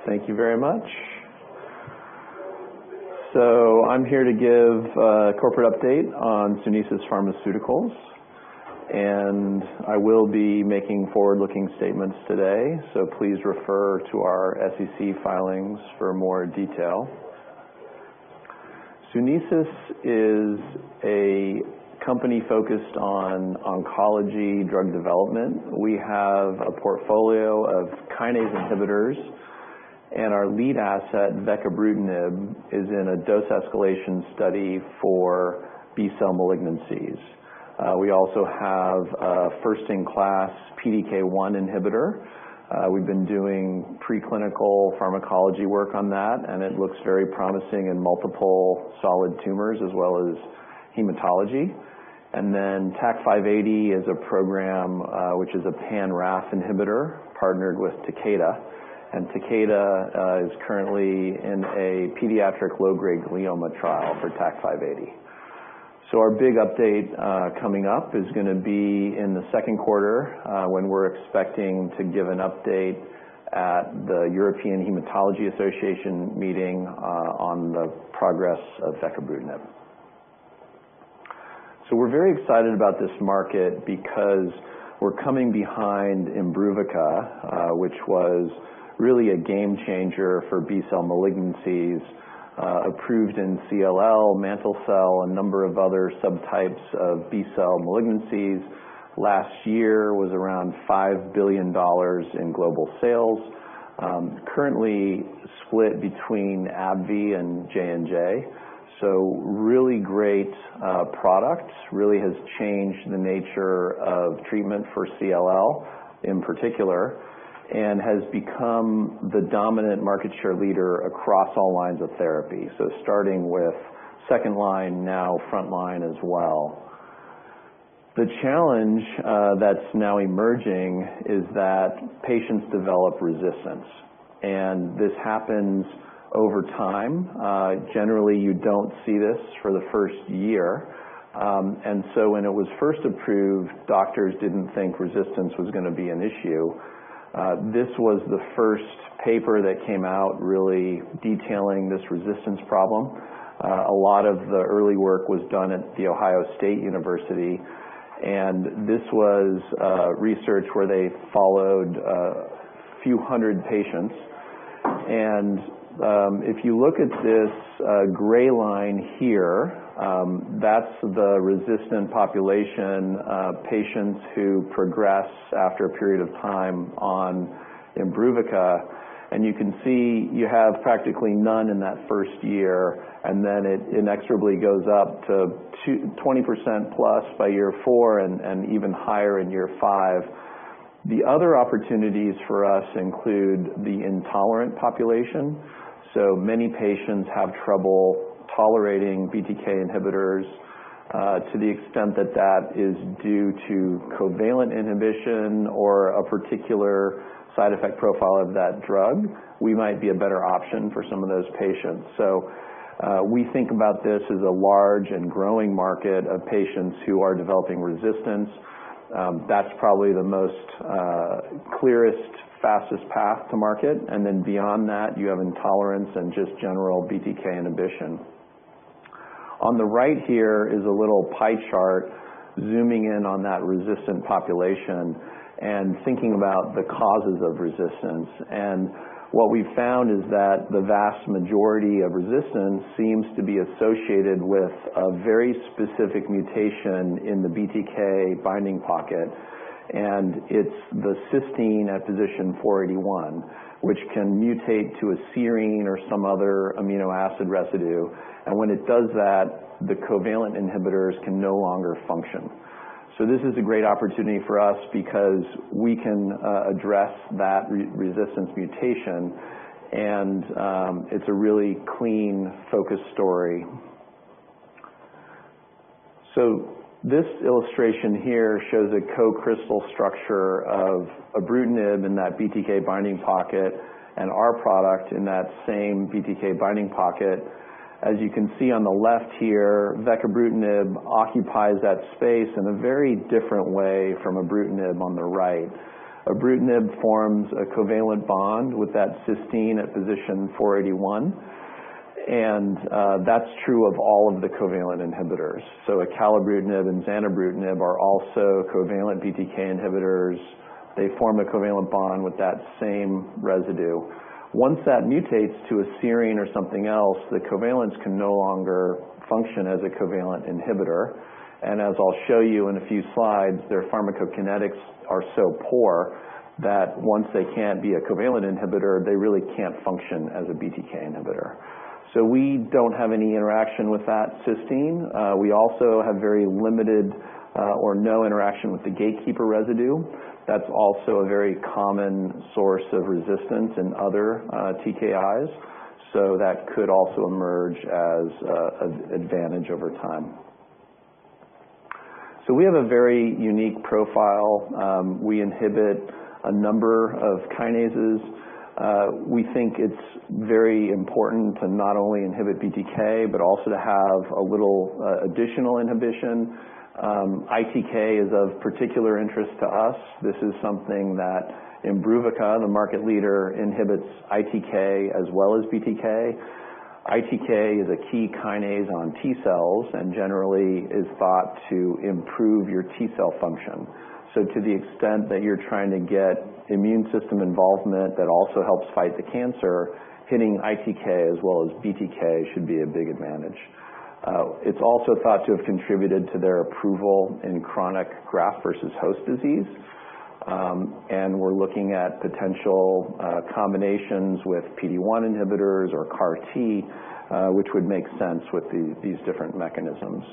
Thank you very much. So I'm here to give a corporate update on Sunesis Pharmaceuticals, and I will be making forward-looking statements today, so please refer to our SEC filings for more detail. Sunesis is a company focused on oncology drug development. We have a portfolio of kinase inhibitors, and our lead asset, vecabrutinib, is in a dose escalation study for B-cell malignancies. We also have a first-in-class PDK1 inhibitor. We've been doing preclinical pharmacology work on that, and it looks very promising in multiple solid tumors as well as hematology. And then TAK-580 is a program which is a pan-RAF inhibitor partnered with Takeda. And Takeda is currently in a pediatric low-grade glioma trial for TAK-580. So our big update coming up is going to be in the second quarter when we're expecting to give an update at the European Hematology Association meeting on the progress of vecabrutinib. So we're very excited about this market because we're coming behind Imbruvica, which was really a game changer for B-cell malignancies, approved in CLL, mantle cell, a number of other subtypes of B-cell malignancies. Last year was around $5 billion in global sales, currently split between AbbVie and J&J. So really great product, really has changed the nature of treatment for CLL in particular, and has become the dominant market share leader across all lines of therapy. So starting with second line, now front line as well. The challenge that's now emerging is that patients develop resistance, and this happens over time. Generally, you don't see this for the first year. And so when it was first approved, doctors didn't think resistance was going to be an issue. This was the first paper that came out really detailing this resistance problem. A lot of the early work was done at The Ohio State University, and this was research where they followed a few hundred patients. And if you look at this gray line here, that's the resistant population, patients who progress after a period of time on Imbruvica. And you can see you have practically none in that first year, and then it inexorably goes up to 20% plus by year 4 and even higher in year 5. The other opportunities for us include the intolerant population. So many patients have trouble tolerating BTK inhibitors to the extent that that is due to covalent inhibition or a particular side effect profile of that drug. We might be a better option for some of those patients. So we think about this as a large and growing market of patients who are developing resistance. That's probably the most clearest, fastest path to market. And then beyond that, you have intolerance and just general BTK inhibition. On the right here is a little pie chart zooming in on that resistant population and thinking about the causes of resistance. And what we've found is that the vast majority of resistance seems to be associated with a very specific mutation in the BTK binding pocket, and it's the cysteine at position 481, which can mutate to a serine or some other amino acid residue. And when it does that, the covalent inhibitors can no longer function. So this is a great opportunity for us because we can address that resistance mutation, and it's a really clean, focused story. So this illustration here shows a co-crystal structure of ibrutinib in that BTK binding pocket and our product in that same BTK binding pocket. As you can see on the left here, vecabrutinib occupies that space in a very different way from ibrutinib on the right. Ibrutinib forms a covalent bond with that cysteine at position 481, and that's true of all of the covalent inhibitors. So acalabrutinib and zanubrutinib are also covalent BTK inhibitors. They form a covalent bond with that same residue. Once that mutates to a serine or something else, the covalents can no longer function as a covalent inhibitor. And as I'll show you in a few slides, their pharmacokinetics are so poor that once they can't be a covalent inhibitor, they really can't function as a BTK inhibitor. So we don't have any interaction with that cysteine. We also have very limited or no interaction with the gatekeeper residue. That's also a very common source of resistance in other TKIs. So that could also emerge as an advantage over time. So we have a very unique profile. We inhibit a number of kinases. We think it's very important to not only inhibit BTK, but also to have a little additional inhibition. ITK is of particular interest to us. This is something that Imbruvica, the market leader, inhibits ITK as well as BTK. ITK is a key kinase on T cells and generally is thought to improve your T cell function. So to the extent that you're trying to get immune system involvement that also helps fight the cancer, hitting ITK as well as BTK should be a big advantage. It's also thought to have contributed to their approval in chronic graft versus host disease. And we're looking at potential combinations with PD-1 inhibitors or CAR-T, which would make sense with these different mechanisms.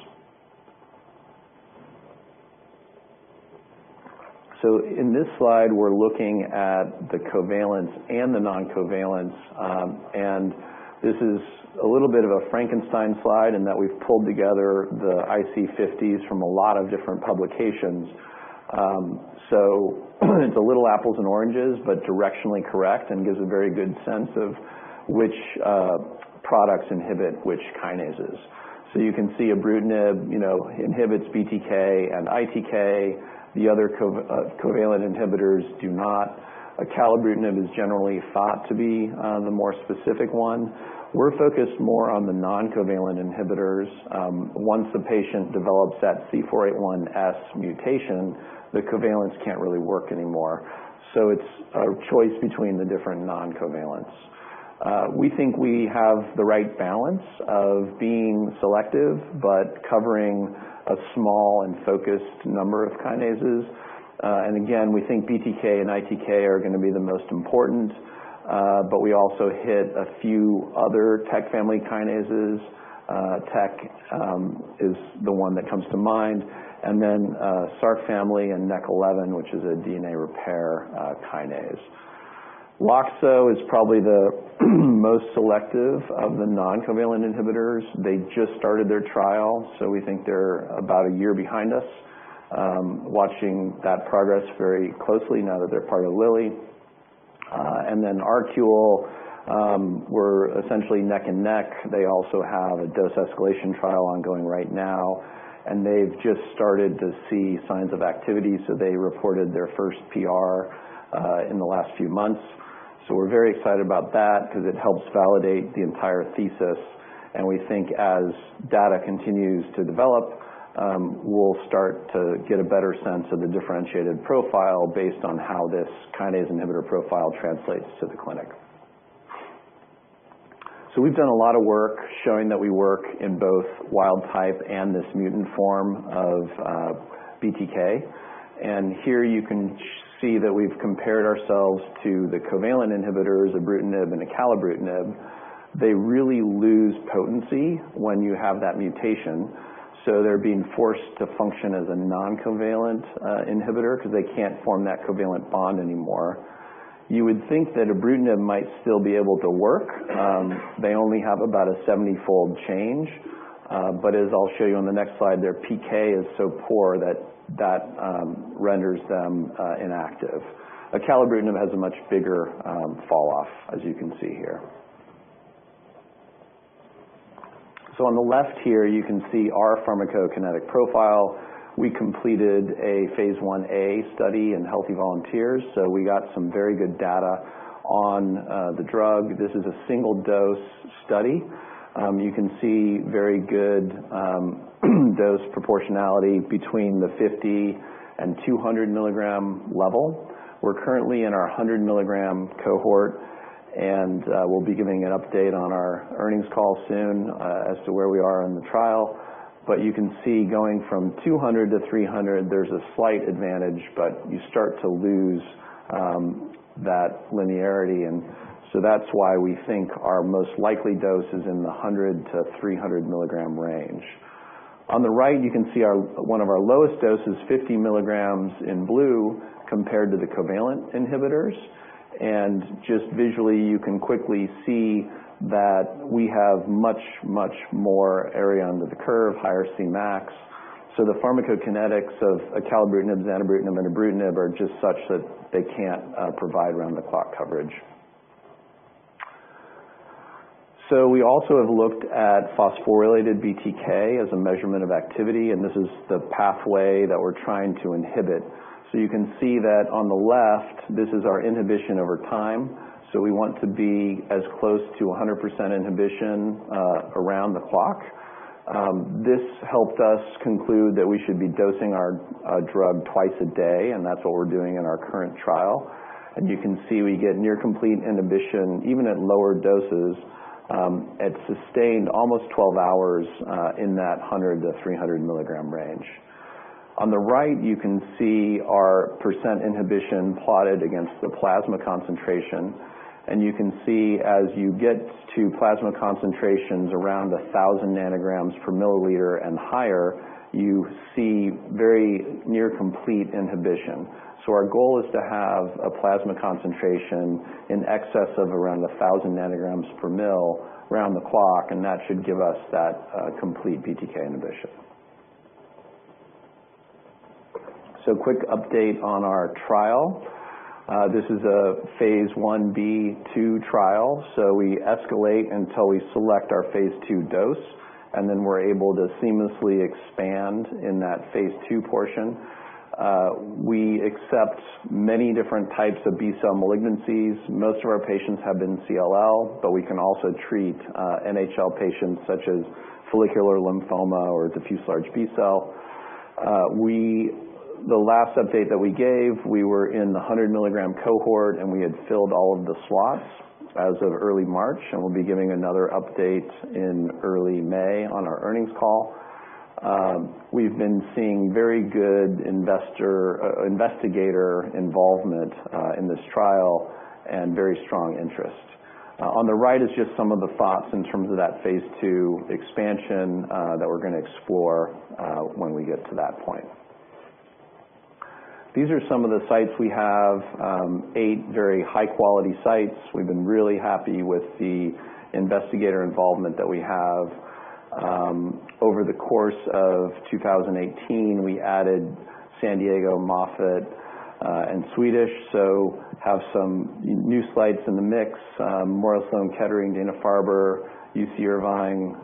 So in this slide, we're looking at the covalence and the non-covalence, and this is a little bit of a Frankenstein slide in that we've pulled together the IC50s from a lot of different publications. So it's a little apples and oranges, but directionally correct and gives a very good sense of which products inhibit which kinases. So you can see ibrutinib, inhibits BTK and ITK. The other covalent inhibitors do not. Acalabrutinib is generally thought to be the more specific one. We're focused more on the non-covalent inhibitors. Once the patient develops that C481S mutation, the covalents can't really work anymore. So it's a choice between the different non-covalents. We think we have the right balance of being selective, but covering a small and focused number of kinases. And again, we think BTK and ITK are going to be the most important, but we also hit a few other TEC family kinases. TEC is the one that comes to mind, and then SRC family and NEC11, which is a DNA repair kinase. LOXO is probably the most selective of the non-covalent inhibitors. They just started their trial, so we think they're about a year behind us. Watching that progress very closely now that they're part of Lilly. And then ArQule, we're essentially neck and neck. They also have a dose escalation trial ongoing right now, and they've just started to see signs of activity, so they reported their first PR in the last few months. So we're very excited about that because it helps validate the entire thesis, and we think as data continues to develop, we'll start to get a better sense of the differentiated profile based on how this kinase inhibitor profile translates to the clinic. So we've done a lot of work showing that we work in both wild type and this mutant form of BTK. And here you can see that we've compared ourselves to the covalent inhibitors, ibrutinib and acalabrutinib. They really lose potency when you have that mutation. So they're being forced to function as a non-covalent inhibitor because they can't form that covalent bond anymore. You would think that ibrutinib might still be able to work. They only have about a 70-fold change. But as I'll show you on the next slide, their PK is so poor that renders them inactive. Acalabrutinib has a much bigger fall-off, as you can see here. So on the left here, you can see our pharmacokinetic profile. we completed a phase 1A study in healthy volunteers, so we got some very good data on the drug. This is a single dose study. You can see very good dose proportionality between the 50 and 200 milligram level. We're currently in our 100 milligram cohort, and we'll be giving an update on our earnings call soon as to where we are in the trial. But you can see going from 200 to 300, there's a slight advantage, but you start to lose that linearity, and so that's why we think our most likely dose is in the 100 to 300 milligram range. On the right, you can see one of our lowest doses, 50 milligrams in blue, compared to the covalent inhibitors. And just visually, you can quickly see that we have much, much more area under the curve, higher Cmax. So the pharmacokinetics of acalabrutinib, zanubrutinib, and ibrutinib are just such that they can't provide round-the-clock coverage. So we also have looked at phosphorylated BTK as a measurement of activity, and this is the pathway that we're trying to inhibit. So you can see that on the left, this is our inhibition over time. So we want to be as close to 100% inhibition around the clock. This helped us conclude that we should be dosing our drug twice a day, and that's what we're doing in our current trial. And you can see we get near complete inhibition, even at lower doses, at sustained almost 12 hours in that 100 to 300 milligram range. On the right, you can see our percent inhibition plotted against the plasma concentration. And you can see as you get to plasma concentrations around 1,000 nanograms per milliliter and higher, you see very near complete inhibition. So our goal is to have a plasma concentration in excess of around 1,000 nanograms per mil around the clock, and that should give us that complete BTK inhibition. So quick update on our trial. This is a phase 1b/2 trial, so we escalate until we select our phase 2 dose, and then we're able to seamlessly expand in that phase 2 portion. We accept many different types of B-cell malignancies. Most of our patients have been CLL, but we can also treat NHL patients such as follicular lymphoma or diffuse large B-cell. The last update that we gave, we were in the 100 milligram cohort, and we had filled all of the slots as of early March, and we'll be giving another update in early May on our earnings call. We've been seeing very good investigator involvement in this trial and very strong interest. On the right is just some of the thoughts in terms of that phase 2 expansion that we're going to explore when we get to that point. These are some of the sites we have, 8 very high-quality sites. We've been really happy with the investigator involvement that we have. Over the course of 2018, we added San Diego, Moffitt, and Swedish, so have some new sites in the mix. Memorial Sloan Kettering, Dana-Farber, UC Irvine,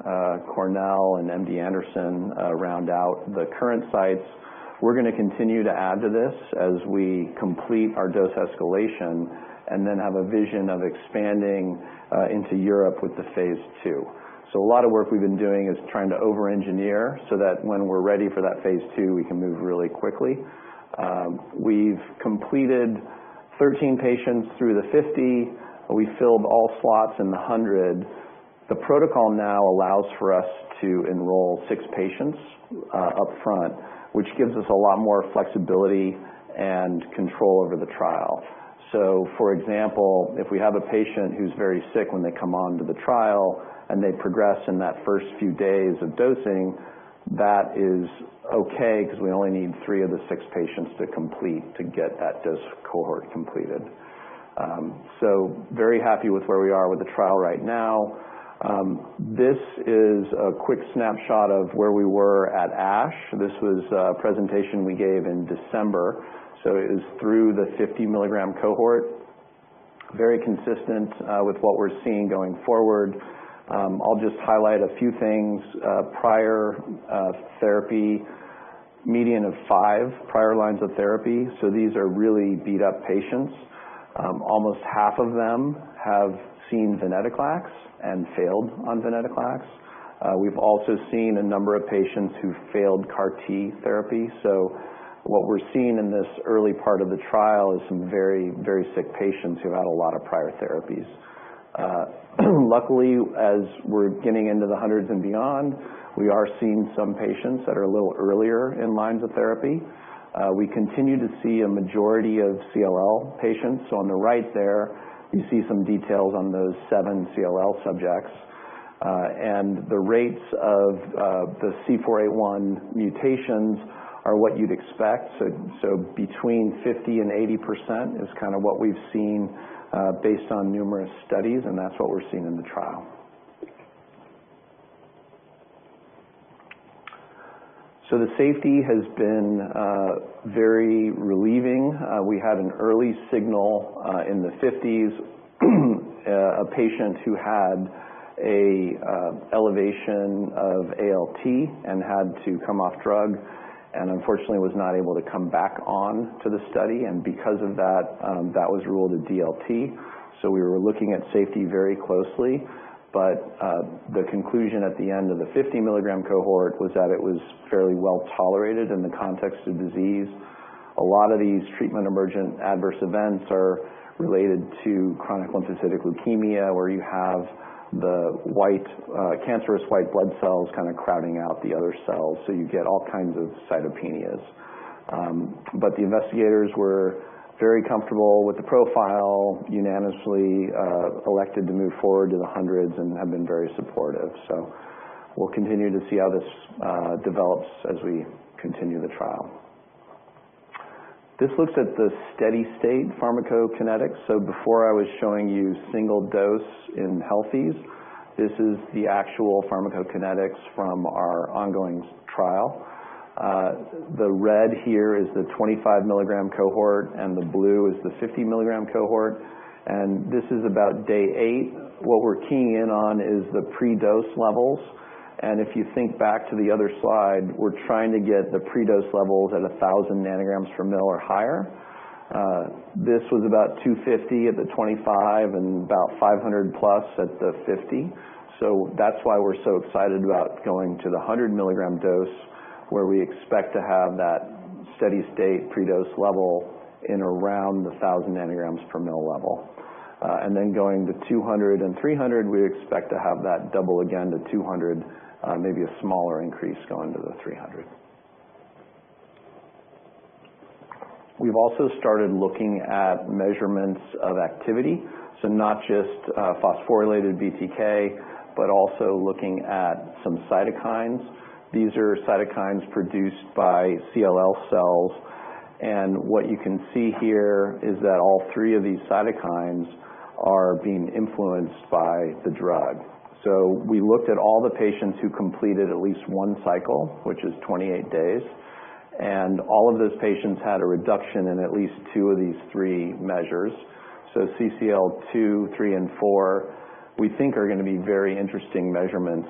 Cornell, and MD Anderson round out the current sites. We're going to continue to add to this as we complete our dose escalation and then have a vision of expanding into Europe with the phase 2. So a lot of work we've been doing is trying to over-engineer so that when we're ready for that phase 2, we can move really quickly. We've completed 13 patients through the 50. We filled all slots in the 100. The protocol now allows for us to enroll 6 patients up front, which gives us a lot more flexibility and control over the trial. So, for example, if we have a patient who's very sick when they come on to the trial and they progress in that first few days of dosing, that is okay because we only need 3 of the 6 patients to complete to get that dose cohort completed. So very happy with where we are with the trial right now. This is a quick snapshot of where we were at ASH. This was a presentation we gave in December. So it is through the 50 milligram cohort. Very consistent with what we're seeing going forward. I'll just highlight a few things. Prior therapy median of 5 prior lines of therapy, so these are really beat up patients. Almost half of them have seen venetoclax and failed on venetoclax. We've also seen a number of patients who failed CAR T therapy, so what we're seeing in this early part of the trial is some very, very sick patients who had a lot of prior therapies. Luckily, as we're getting into the hundreds and beyond, we are seeing some patients that are a little earlier in lines of therapy. We continue to see a majority of CLL patients. So on the right there, you see some details on those 7 CLL subjects. And the rates of the C481 mutations are what you'd expect. So between 50 and 80% is kind of what we've seen based on numerous studies, and that's what we're seeing in the trial. So the safety has been very relieving. We had an early signal in the 50s, a patient who had a elevation of ALT and had to come off drug, and unfortunately was not able to come back on to the study, and because of that, that was ruled a DLT. So we were looking at safety very closely, but the conclusion at the end of the 50 milligram cohort was that it was fairly well tolerated in the context of disease. A lot of these treatment emergent adverse events are related to chronic lymphocytic leukemia, where you have the cancerous white blood cells kind of crowding out the other cells, so you get all kinds of cytopenias. But the investigators were very comfortable with the profile, unanimously elected to move forward to the hundreds, and have been very supportive. So we'll continue to see how this develops as we continue the trial. This looks at the steady state pharmacokinetics. So before I was showing you single dose in healthies, this is the actual pharmacokinetics from our ongoing trial. The red here is the 25 milligram cohort, and the blue is the 50 milligram cohort. And this is about day 8. What we're keying in on is the pre-dose levels. And if you think back to the other slide, we're trying to get the pre-dose levels at 1,000 nanograms per mil or higher. This was about 250 at the 25 and about 500 plus at the 50. So that's why we're so excited about going to the 100 milligram dose, where we expect to have that steady state pre-dose level in around the 1,000 nanograms per mil level. And then going to 200 and 300, we expect to have that double again to 200, maybe a smaller increase going to the 300. We've also started looking at measurements of activity, so not just phosphorylated BTK, but also looking at some cytokines. These are cytokines produced by CLL cells, and what you can see here is that all 3 of these cytokines are being influenced by the drug. So we looked at all the patients who completed at least 1 cycle, which is 28 days, and all of those patients had a reduction in at least 2 of these 3 measures. So CCL2, 3, and 4, we think are going to be very interesting measurements.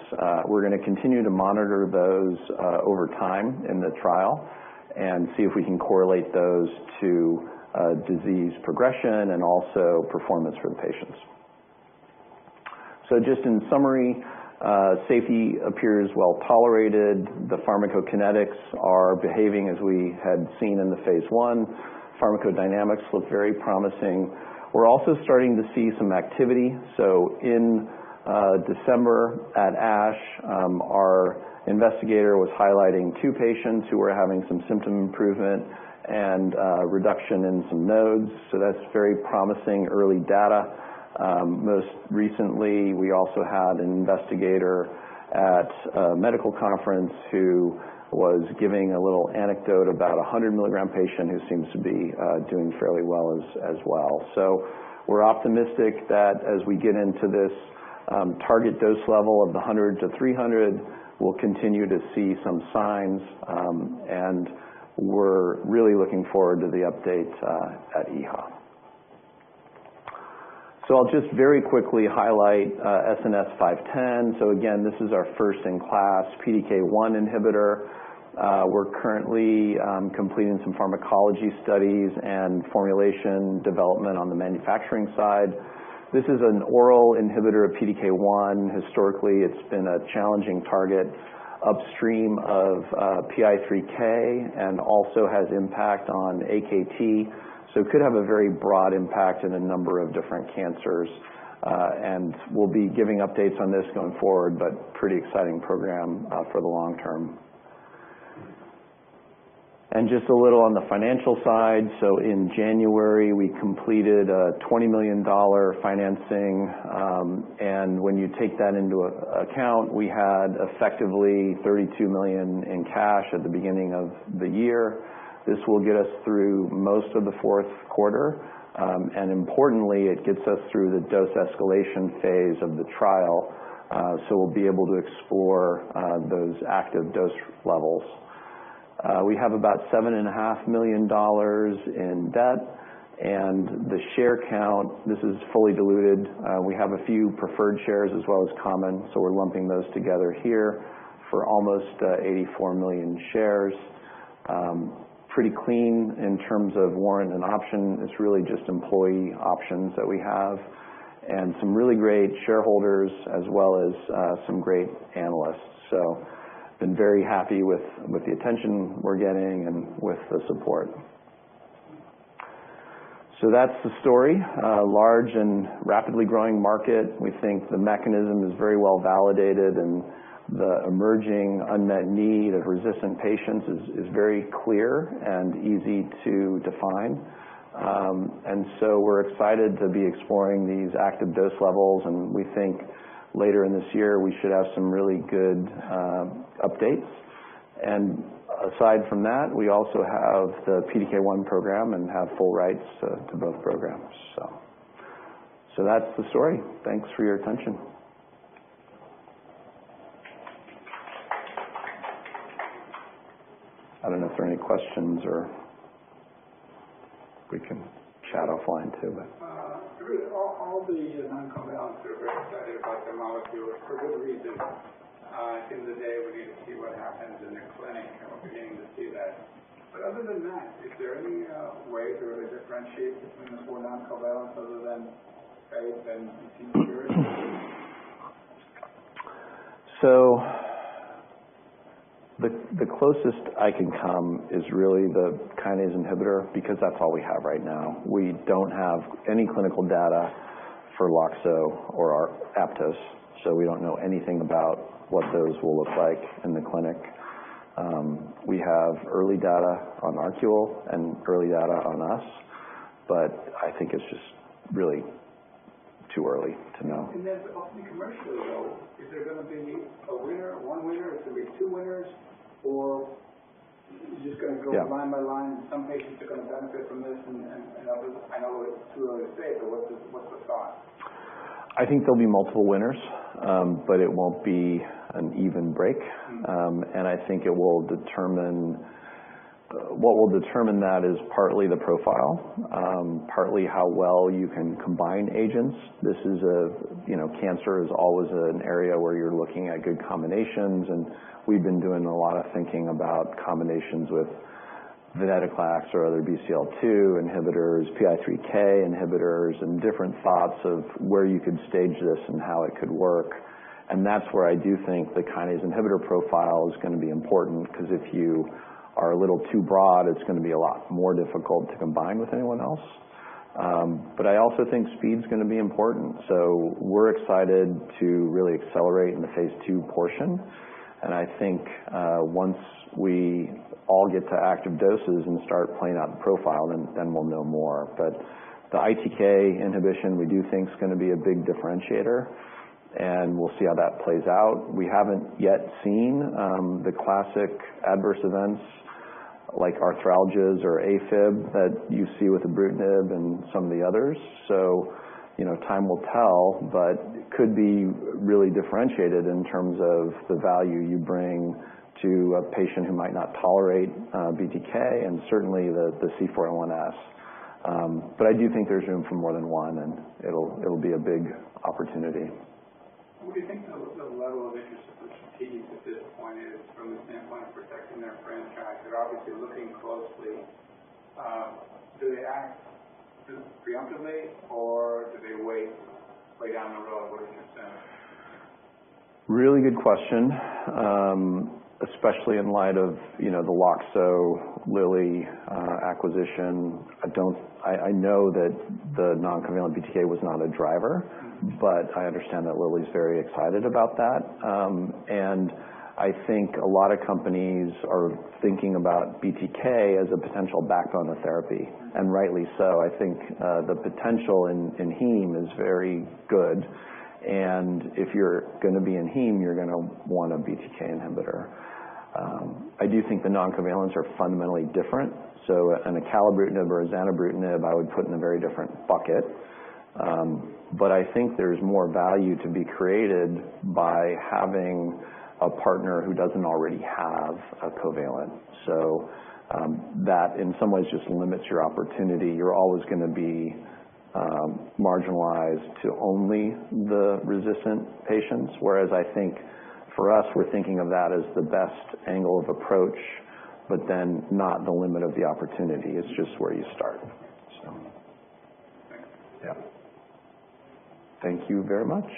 We're going to continue to monitor those over time in the trial and see if we can correlate those to disease progression and also performance for the patients. So just in summary, safety appears well tolerated. The pharmacokinetics are behaving as we had seen in the phase 1. Pharmacodynamics look very promising. We're also starting to see some activity. So in December at ASH, our investigator was highlighting 2 patients who were having some symptom improvement and reduction in some nodes. So that's very promising early data. Most recently, we also had an investigator at a medical conference who was giving a little anecdote about a 100 milligram patient who seems to be doing fairly well as well. So we're optimistic that as we get into this target dose level of the 100 to 300, we'll continue to see some signs, and we're really looking forward to the update at EHA. So I'll just very quickly highlight SNS 510. So again, this is our first-in-class PDK1 inhibitor. We're currently completing some pharmacology studies and formulation development on the manufacturing side. This is an oral inhibitor of PTK1. Historically, it's been a challenging target upstream of PI3K and also has impact on AKT, so it could have a very broad impact in a number of different cancers. And we'll be giving updates on this going forward, but pretty exciting program for the long term. And just a little on the financial side. So in January, we completed a $20 million financing, and when you take that into account, we had effectively $32 million in cash at the beginning of the year. This will get us through most of the fourth quarter, and importantly, it gets us through the dose escalation phase of the trial, so we'll be able to explore those active dose levels. We have about $7.5 million in debt, and the share count, this is fully diluted. We have a few preferred shares as well as common, so we're lumping those together here for almost 84 million shares. Pretty clean in terms of warrant and option. It's really just employee options that we have, and some really great shareholders as well as some great analysts. So been very happy with the attention we're getting and with the support. So that's the story. Large and rapidly growing market. We think the mechanism is very well validated, and the emerging unmet need of resistant patients is very clear and easy to define. And so we're excited to be exploring these active dose levels, and we think later in this year we should have some really good updates. And aside from that, we also have the PTK1 program and have full rights to both programs. So that's the story. Thanks for your attention. I don't know if there are any questions, or we can chat offline too. But all the non-covalents are very excited about the molecule for good reason. At the end of the day, we need to see what happens in the clinic, and we're beginning to see that. But other than that, is there any way to really differentiate between the four non-covalents other than faith and security? So the closest I can come is really the kinase inhibitor, because that's all we have right now. We don't have any clinical data for Loxo or our Aptose, so we don't know anything about what those will look like in the clinic. We have early data on Arcual and early data on us, but I think it's just really too early to know. And then commercially, though, is there going to be a winner, one winner? Is there going to be two winners? Or you're just going to go line by line? Some patients are going to benefit from this, and others, I know it's too early to say, but what's the thought? I think there'll be multiple winners, but it won't be an even break. And I think it will determine, what will determine that is partly the profile, partly how well you can combine agents. This is cancer is always an area where you're looking at good combinations, and we've been doing a lot of thinking about combinations with venetoclax or other BCL2 inhibitors, PI3K inhibitors, and different thoughts of where you could stage this and how it could work. And that's where I do think the kinase inhibitor profile is going to be important, because if you are a little too broad, it's going to be a lot more difficult to combine with anyone else. But I also think speed's going to be important. So we're excited to really accelerate in the phase 2 portion. And I think once we all get to active doses and start playing out the profile, then we'll know more. But the ITK inhibition we do think is going to be a big differentiator, and we'll see how that plays out. We haven't yet seen the classic adverse events like arthralgias or AFib that you see with ibrutinib and some of the others. So, time will tell, but it could be really differentiated in terms of the value you bring to a patient who might not tolerate BTK, and certainly the C401S. But I do think there's room for more than one, and it'll be a big opportunity. What do you think the level of interest of the strategics at this point is from the standpoint of protecting their franchise? They're obviously looking closely. Do they act preemptively, or do they wait way down the road? What is your sense? Really good question, especially in light of the Loxo Lilly acquisition. I know that the non-covalent BTK was not a driver, but I understand that Lilly's very excited about that, and I think a lot of companies are thinking about BTK as a potential backbone of therapy, and rightly so. I think the potential in heme is very good, and if you're going to be in heme, you're going to want a BTK inhibitor. I do think the non-covalents are fundamentally different, so an acalabrutinib or a zanubrutinib I would put in a very different bucket, but I think there's more value to be created by having a partner who doesn't already have a covalent. So that in some ways just limits your opportunity. You're always going to be marginalized to only the resistant patients, whereas I think for us, we're thinking of that as the best angle of approach, but then not the limit of the opportunity. It's just where you start. So, yeah. Thank you very much.